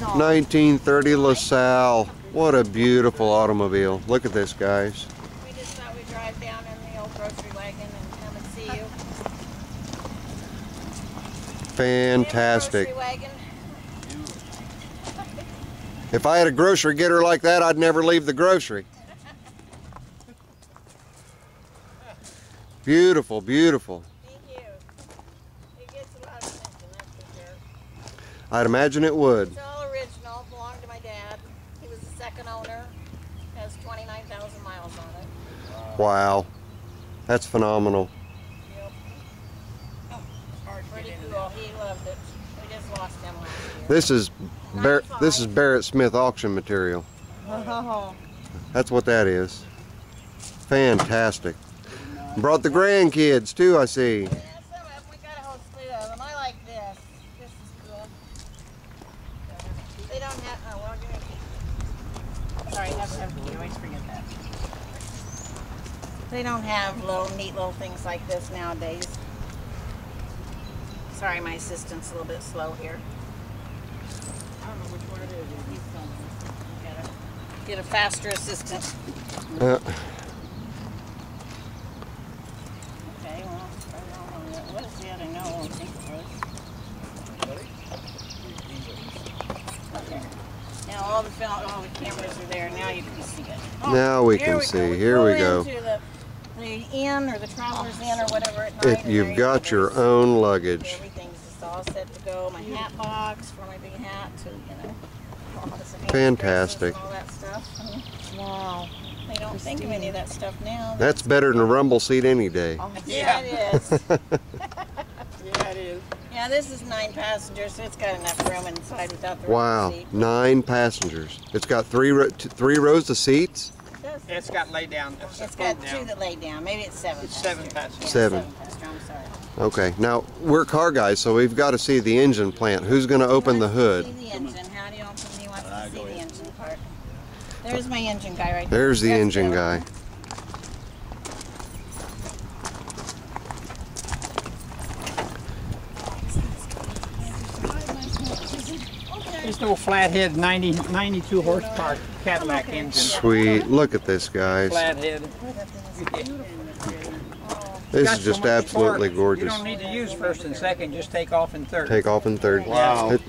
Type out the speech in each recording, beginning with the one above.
1930 LaSalle. What a beautiful automobile. Look at this, guys. We just thought we'd drive down in the old grocery wagon and come and see you. Fantastic. Grocery wagon. If I had a grocery getter like that, I'd never leave the grocery. Beautiful, beautiful. Thank you. It gets a lot of attention, that's for sure. I'd imagine it would. It's all original, belonged to my dad. He was the second owner. Has 29,000 miles on it. Wow. That's phenomenal. Yep. Pretty cool. He loved it. We just lost him last year. This is Barrett Smith auction material. Oh. That's what that is. Fantastic. Brought the grandkids too, I see. Yeah, some of them. We got a whole slew of them. I like this. This is cool. They don't have. Oh, well, give me a key. Sorry, I have to have a key. I always forget that. They don't have neat little things like this nowadays. Sorry, my assistant's a little bit slow here. I don't know which one it is. He's filming. Gotta get a faster assistant. Okay, well, what is the other? No, I don't think it was. Okay. Now all the cameras are there. Now you can see it. Oh, now we can see. Here we go. Into the inn or the traveler's inn or whatever at night. You've got your own luggage. Everything's just all set to go. My hat box for my big hat to, Fantastic. all that stuff. Wow. They don't think of any of that stuff now. That's better than a rumble seat any day. Yeah, it is. Yeah, it is. Yeah, this is 9 passengers, so it's got enough room inside without the Wow, seat. 9 passengers. It's got three rows of seats. It's got lay down. It's got 2 that lay down. Maybe it's 7. It's 7 passengers. 7. I'm sorry. Okay, now we're car guys, so we've got to see the engine plant. Who's going to open the hood? See the engine. How do you open? He wants to see the engine part. There's my engine guy right there. There's the That's engine Bill. guy. It's no flathead 92 horsepower Cadillac engine. Sweet. Look at this, guys. Flathead. This is just absolutely You gorgeous. don't need to use first and second, just take off in third. Take off in third. Wow. It-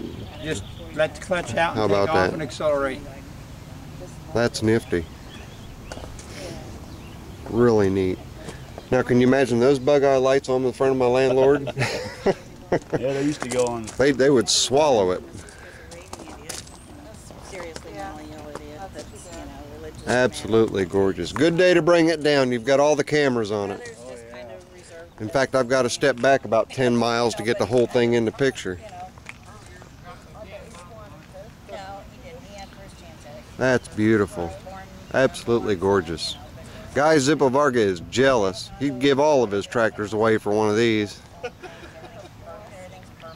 Just let the clutch out How and take about off that? and accelerate. That's nifty. Really neat. Now, can you imagine those bug-eye lights on the front of my landlord? Yeah, they used to go on. They would swallow it. Seriously, Molly, it is. That's, religious. Absolutely gorgeous. Good day to bring it down. You've got all the cameras on it. There's just kind of reserved. In fact, I've got to step back about 10 miles to get the whole thing in the picture. No, he didn't. He had first chance at it. That's beautiful. Absolutely gorgeous. Guy Zippo Varga is jealous. He'd give all of his tractors away for one of these.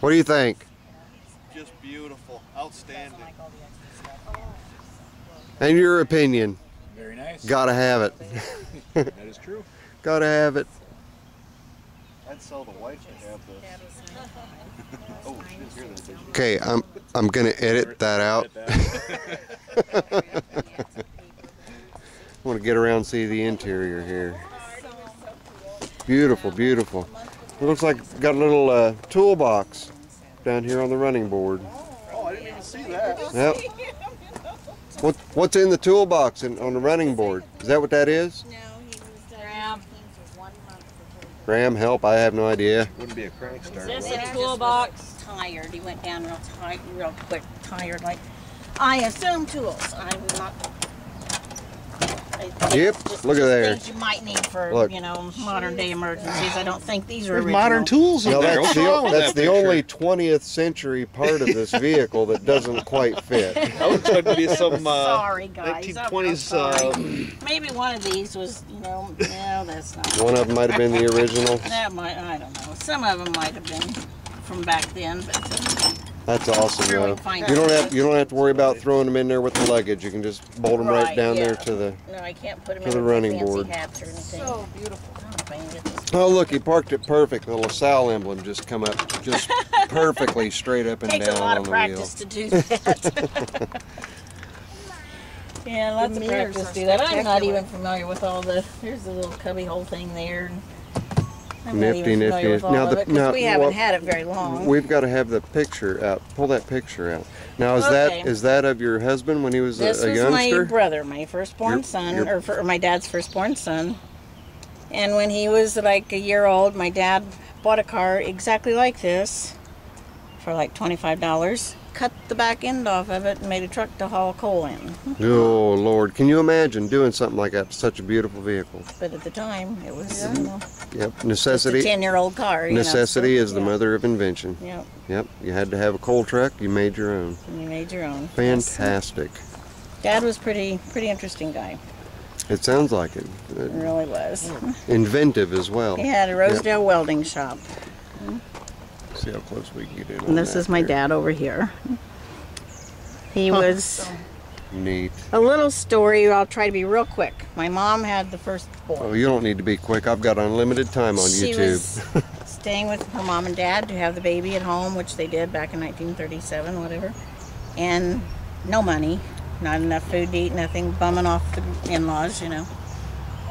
What do you think? Just beautiful, outstanding. And your opinion? Very nice. Gotta have it. That is true. Gotta have it. I'd sell the wife to have this. Oh, she didn't hear that, did you? Okay, I'm gonna edit that out. I want to get around and see the interior here. Beautiful, beautiful. It looks like it's got a little toolbox down here on the running board. Oh, I didn't even see that. Yep. What's in the toolbox on the running board? Is that what that is? No, he was Graham. Graham, help, I have no idea. Wouldn't be a crank start. This is toolbox. Tired. He went down real tight, real quick. Tired. Like I assume tools. I'm not. Yep, Just look at there. Things you might need for Look. modern day emergencies. I don't think these are There's original. modern tools in No, there. that's What's wrong with that's that the picture? only 20th century part of this vehicle that doesn't quite fit. That looks like to be some Sorry, guys. I'm 1920s. sorry. Maybe one of these was, no, that's not. One of them might have been the original. That might, I don't know. Some of them might have been from back then, but That's awesome, Sure, we though. can find You out. don't have to worry about throwing them in there with the luggage. You can just bolt them right down yeah. there to the. No, I can't put them To in the with running fancy board. hats or anything. So beautiful. if I can get this. Oh, look, he parked it perfect. The LaSal emblem just come up just perfectly straight up and Takes down a lot on of the practice to do that. Yeah, lots of practice to do that. I'm not even familiar with all the. There's a little cubby hole thing there. I'm not even familiar with all of it because we haven't had it very long. We've got to have the picture out. Pull that picture out. Now, is that of your husband when he was a youngster? This was my brother, my firstborn son, or my dad's firstborn son. And when he was like a year old, my dad bought a car exactly like this for like $25. Cut the back end off of it and made a truck to haul coal in. Oh, Lord. Can you imagine doing something like that to such a beautiful vehicle? But at the time, it was, Yep. Necessity. just a 10-year-old car. Necessity is the mother of invention. Yep. Yep. You had to have a coal truck. You made your own. And you made your own. Fantastic. Yes. Dad was pretty interesting guy. It sounds like it. It really was. Inventive as well. He had a Rosedale welding shop. See how close we can get in. And this is my dad over here. He was neat. A little story. I'll try to be real quick. My mom had the firstborn. Oh, you don't need to be quick. I've got unlimited time on She YouTube. was staying with her mom and dad to have the baby at home, which they did back in 1937, whatever. And no money, not enough food to eat, nothing, bumming off the in-laws, you know.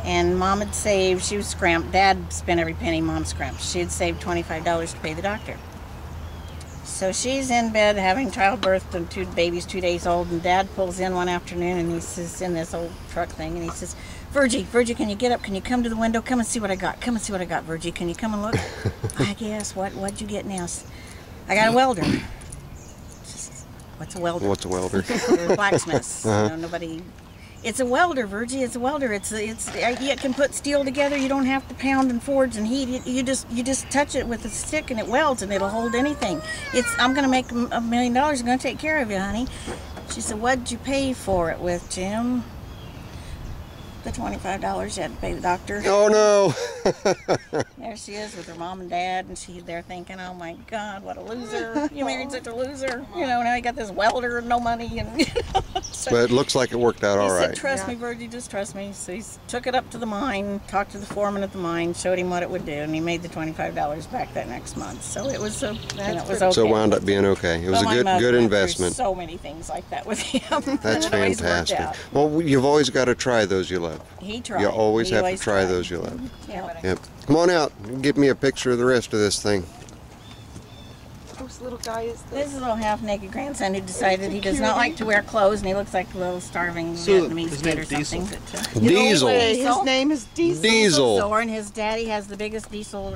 And Mom had saved, she was scramped. Dad spent every penny, Mom scramped. She had saved $25 to pay the doctor. So she's in bed having childbirth and two babies 2 days old, and Dad pulls in one afternoon and he says, in this old truck thing, and he says, Virgie, can you get up? Can you come to the window? Come and see what I got. Come and see what I got, Virgie. Can you come and look? I guess. What'd you get now? I got a welder. What's a welder? What's a welder? Blacksmiths. You know, nobody. It's a welder, Virgie. It's a welder. You can put steel together. You don't have to pound and forge and heat. You just touch it with a stick and it welds and it'll hold anything. I'm gonna make $1 million. I'm gonna take care of you, honey. She said, "What'd you pay for it with, Jim?" The $25 you had to pay the doctor. Oh no! There she is with her mom and dad, and she's there thinking, "Oh my God, what a loser! You married such a loser. You know, now you got this welder and no money." And so but it looks like it worked out all right. He said, "Trust me, Virgie, just trust me." So he took it up to the mine, talked to the foreman at the mine, showed him what it would do, and he made the $25 back that next month. So it was okay. So it wound up being okay. It was a good investment. So many things like that with him. That's fantastic. Well, you've always got to try those you love. He tried. You always have to try those you love. Yep. Come on out. Give me a picture of the rest of this thing. Whose little guy is This this? is a little half-naked grandson who decided he does not like to wear clothes, and he looks like a little starving Vietnamese kid or something. Diesel. His name is Diesel. Diesel. Zor, and his daddy has the biggest diesel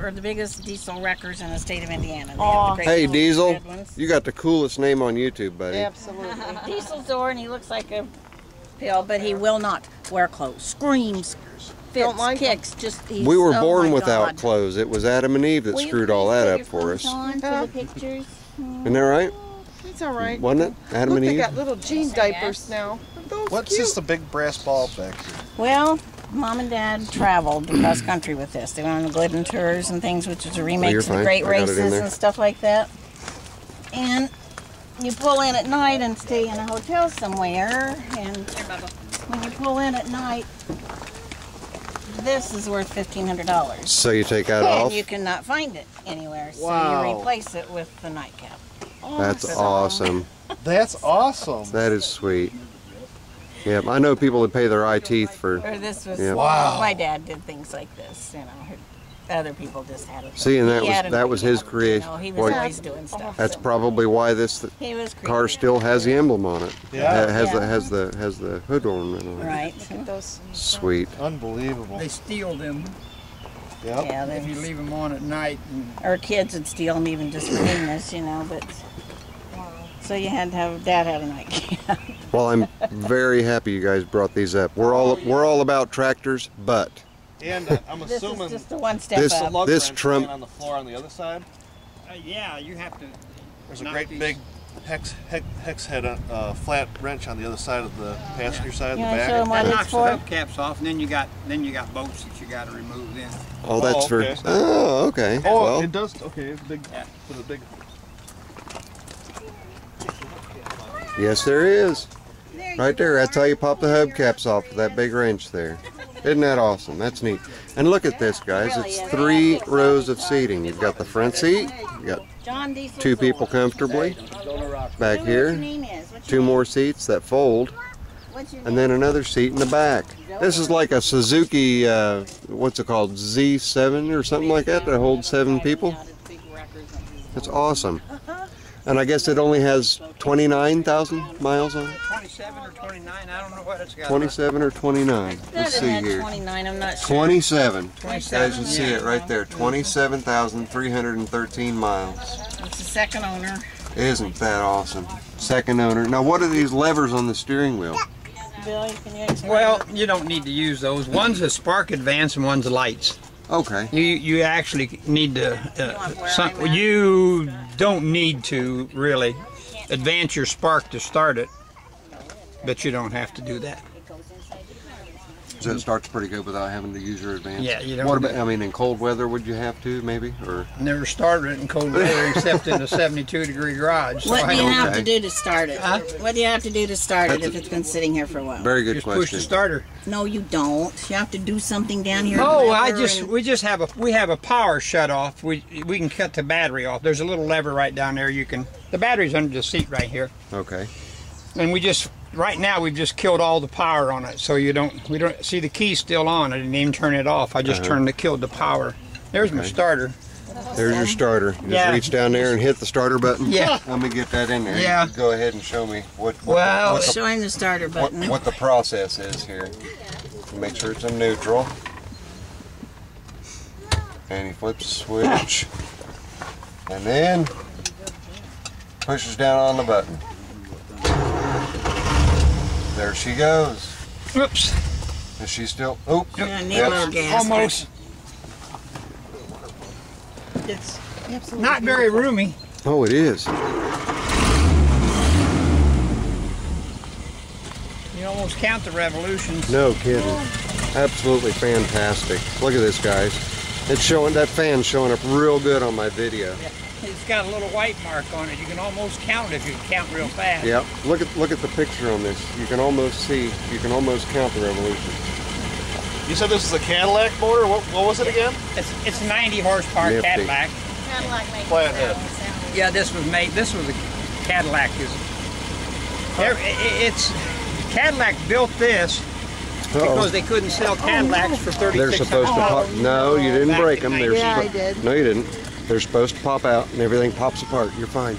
wreckers in the state of Indiana. They Aw. have the great Hey, little Diesel. red ones. You got the coolest name on YouTube, buddy. Absolutely. Diesel Zor, and he looks like a pill, but he will not wear clothes. Screams, fits, like kicks. Just We were oh born my without God. clothes. It was Adam and Eve that Will you screwed all please that put up your for us. phones on for the pictures? Isn't that right? It's all right. Wasn't it? Adam Look, and they Eve? got little jean diapers now. Those What's cute. this, a big brass ball back here? Well, Mom and Dad traveled across country with this. They went on the Glidden tours and things, which was a remake you're to the fine. Great I got it in Races there. and stuff like that. And you pull in at night and stay in a hotel somewhere, and when you pull in at night, this is worth $1,500. So you take that And off? you cannot find it anywhere, so Wow. you replace it with the nightcap. That's awesome. That's awesome. That is sweet. Yep, I know people that pay their eye teeth for. Or this was, Yeah. Wow. my dad did things like this, you know. Other people just had it. See, and He had that it, was you his know, creation. he was Boy, always doing stuff. that's so. probably why this He was car creative. still has the emblem on it. Yeah. It has Yeah. has the hood ornament on it. Right. Look at those. Sweet. Unbelievable. They steal them Yep. Yeah, if you there's- leave them on at night. And our kids would steal them even just for neatness, you know, but so you had to have, Dad had a nightcap. Well, I'm very happy you guys brought these up. We're all about tractors, but And I'm This is assuming just a one step This- up. lug this wrench Trump- laying on the floor on the other side. yeah, you have to. There's a knock great these- big hex head flat wrench on the other side of the passenger side, You the wanna back. show 'em what That it's knocks the for? hubcaps off, and then you got bolts that you got to remove. Then oh, that's Oh, okay. for. Oh, okay. Oh, Well, it does. Okay, it's big. Yeah. With a big. yes, there is. There you Right there. go. That's how you pop the hubcaps off with that big wrench there. Isn't that awesome? That's neat. And look at this, guys. It's 3 rows of seating. You've got the front seat. You got 2 people comfortably back here. 2 more seats that fold. And then another seat in the back. This is like a Suzuki, what's it called, Z7 or something like that holds 7 people. That's awesome. And I guess it only has 29,000 miles on it? 27 or 29, I don't know what it's got. 27 or 29. Let's see here. 29, I'm not sure. 27. 27. You guys can see it right there. 27,313 miles. It's the second owner. Isn't that awesome? Second owner. Now what are these levers on the steering wheel? Billy, can you explain? Well, you don't need to use those. One's a spark advance and one's lights. Okay. You actually need to, you don't need to really advance your spark to start it, but you don't have to do that. So it starts pretty good without having to use your advance? Yeah, you don't. What about, I mean, in cold weather would you have to, maybe? Or Never started it in cold weather except in a 72-degree garage. So What do you have Okay. to do to start it? Huh? What do you have to do to start it if it's been sitting here for a while? very good just push question. the starter. No, you don't. You have to do something down here. Oh, lever we just have a power shut off. We can cut the battery off. There's a little lever right down there. The battery's under the seat right here. Okay. And right now we've just killed all the power on it, so we don't see the key's still on. I didn't even turn it off. I just killed the power. There's my starter. There's your starter. Just Yeah. reach down there and hit the starter button. Yeah. Let me get that in there. Yeah. You go ahead and show me what Show him the starter button. what the process is here. Make sure it's in neutral. And he flips the switch. And then pushes down on the button. There she goes. Oops. Is she still? Oh, Yeah, need a little gas. Almost. It's not very roomy. oh, it is. You almost count the revolutions. No kidding. Absolutely fantastic. Look at this, guys. It's showing, that fan's showing up real good on my video. Yeah. It's got a little white mark on it. You can almost count it if you count real fast. Yeah. Look at the picture on this. You can almost see. You can almost count the revolution. You said this is a Cadillac motor? What was it again? It's 90 horsepower Nifty. Cadillac. Flathead. Yeah, this was a Cadillac. Cadillac built this because they couldn't sell Cadillacs for They're supposed to pop. $3,600. No, you didn't Back break in them. Yeah, I did. No, you didn't. They're supposed to pop out and everything pops apart. You're fine.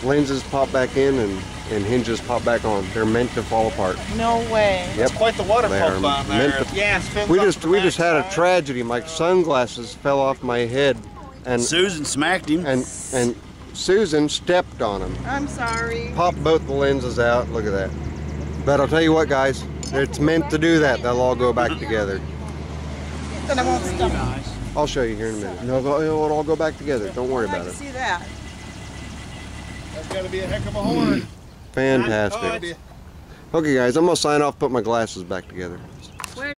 Lenses pop back in and hinges pop back on. They're meant to fall apart. No way. Yep. It's quite the water They pump are on there. meant to- Yeah. We just had a tragedy. My sunglasses fell off my head, and Susan smacked him. and Susan stepped on them. I'm sorry. Popped both the lenses out. Look at that. But I'll tell you what, guys. It's meant to do that. They'll all go back together. Then I won't stop. I'll show you here in a minute. It'll all go back together. Don't worry I'd like about to it. see that. That's got to be a heck of a horn. Fantastic. Okay, guys, I'm gonna sign off. Put my glasses back together.